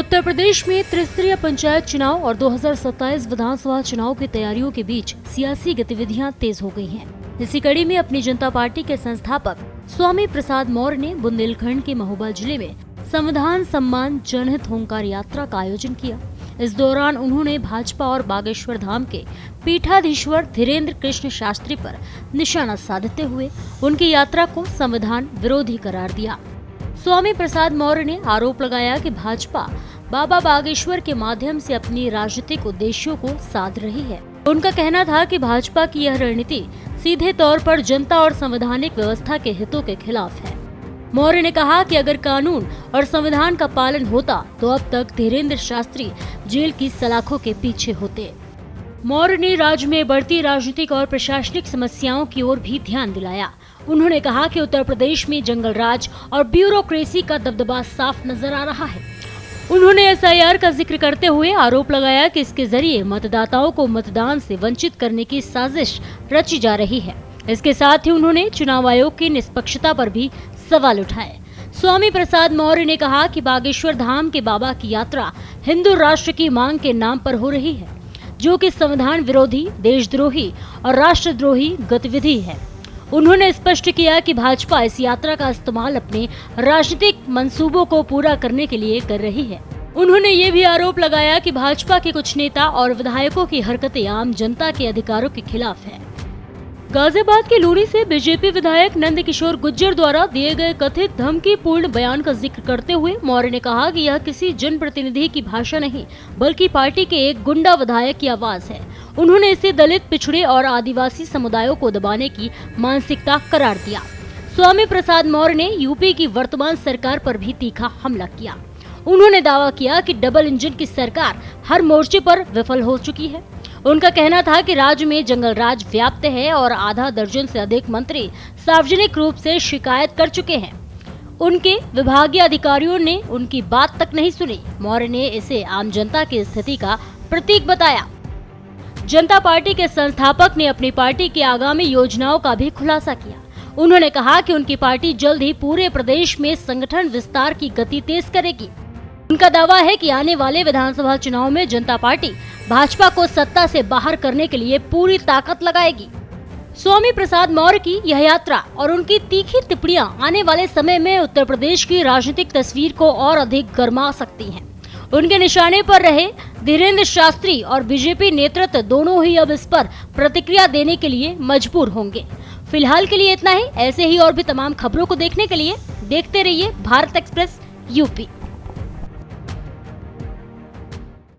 उत्तर प्रदेश में त्रिस्तरीय पंचायत चुनाव और 2027 विधानसभा चुनाव की तैयारियों के बीच सियासी गतिविधियां तेज हो गई हैं। इसी कड़ी में अपनी जनता पार्टी के संस्थापक स्वामी प्रसाद मौर्य ने बुंदेलखंड के महोबा जिले में संविधान सम्मान जनहित होंकार यात्रा का आयोजन किया। इस दौरान उन्होंने भाजपा और बागेश्वर धाम के पीठाधीश्वर धीरेन्द्र कृष्ण शास्त्री पर निशाना साधते हुए उनकी यात्रा को संविधान विरोधी करार दिया। स्वामी प्रसाद मौर्य ने आरोप लगाया कि भाजपा बाबा बागेश्वर के माध्यम से अपनी राजनीतिक उद्देश्यों को साध रही है। उनका कहना था कि भाजपा की यह रणनीति सीधे तौर पर जनता और संवैधानिक व्यवस्था के हितों के खिलाफ है। मौर्य ने कहा कि अगर कानून और संविधान का पालन होता तो अब तक धीरेन्द्र शास्त्री जेल की सलाखों के पीछे होते। मौर्य ने राज्य में बढ़ती राजनीतिक और प्रशासनिक समस्याओं की ओर भी ध्यान दिलाया। उन्होंने कहा कि उत्तर प्रदेश में जंगल राज और ब्यूरोक्रेसी का दबदबा साफ नजर आ रहा है। उन्होंने एसआईआर का जिक्र करते हुए आरोप लगाया कि इसके जरिए मतदाताओं को मतदान से वंचित करने की साजिश रची जा रही है। इसके साथ ही उन्होंने चुनाव आयोग की निष्पक्षता पर भी सवाल उठाए। स्वामी प्रसाद मौर्य ने कहा कि बागेश्वर धाम के बाबा की यात्रा हिंदू राष्ट्र की मांग के नाम पर हो रही है, जो कि संविधान विरोधी, देशद्रोही और राष्ट्रद्रोही गतिविधि है। उन्होंने स्पष्ट किया कि भाजपा इस यात्रा का इस्तेमाल अपने राजनीतिक मंसूबों को पूरा करने के लिए कर रही है। उन्होंने ये भी आरोप लगाया कि भाजपा के कुछ नेता और विधायकों की हरकतें आम जनता के अधिकारों के खिलाफ है। गाजियाबाद के लूनी से बीजेपी विधायक नंदकिशोर गुर्जर द्वारा दिए गए कथित धमकीपूर्ण बयान का जिक्र करते हुए मौर्य ने कहा कि यह किसी जनप्रतिनिधि की भाषा नहीं, बल्कि पार्टी के एक गुंडा विधायक की आवाज है। उन्होंने इसे दलित, पिछड़े और आदिवासी समुदायों को दबाने की मानसिकता करार दिया। स्वामी प्रसाद मौर्य ने यूपी की वर्तमान सरकार पर भी तीखा हमला किया। उन्होंने दावा किया कि डबल इंजन की सरकार हर मोर्चे पर विफल हो चुकी है। उनका कहना था कि राज्य में जंगल राज व्याप्त है और आधा दर्जन से अधिक मंत्री सार्वजनिक रूप से शिकायत कर चुके हैं। उनके विभागीय अधिकारियों ने उनकी बात तक नहीं सुनी। मौर्य ने इसे आम जनता की स्थिति का प्रतीक बताया। जनता पार्टी के संस्थापक ने अपनी पार्टी की आगामी योजनाओं का भी खुलासा किया। उन्होंने कहा कि उनकी पार्टी जल्द ही पूरे प्रदेश में संगठन विस्तार की गति तेज करेगी। उनका दावा है कि आने वाले विधानसभा चुनाव में जनता पार्टी भाजपा को सत्ता से बाहर करने के लिए पूरी ताकत लगाएगी। स्वामी प्रसाद मौर्य की यह यात्रा और उनकी तीखी टिप्पणियां आने वाले समय में उत्तर प्रदेश की राजनीतिक तस्वीर को और अधिक गर्मा सकती हैं। उनके निशाने पर रहे धीरेन्द्र शास्त्री और बीजेपी नेतृत्व दोनों ही अब इस पर प्रतिक्रिया देने के लिए मजबूर होंगे। फिलहाल के लिए इतना ही। ऐसे ही और भी तमाम खबरों को देखने के लिए देखते रहिए भारत एक्सप्रेस यूपी।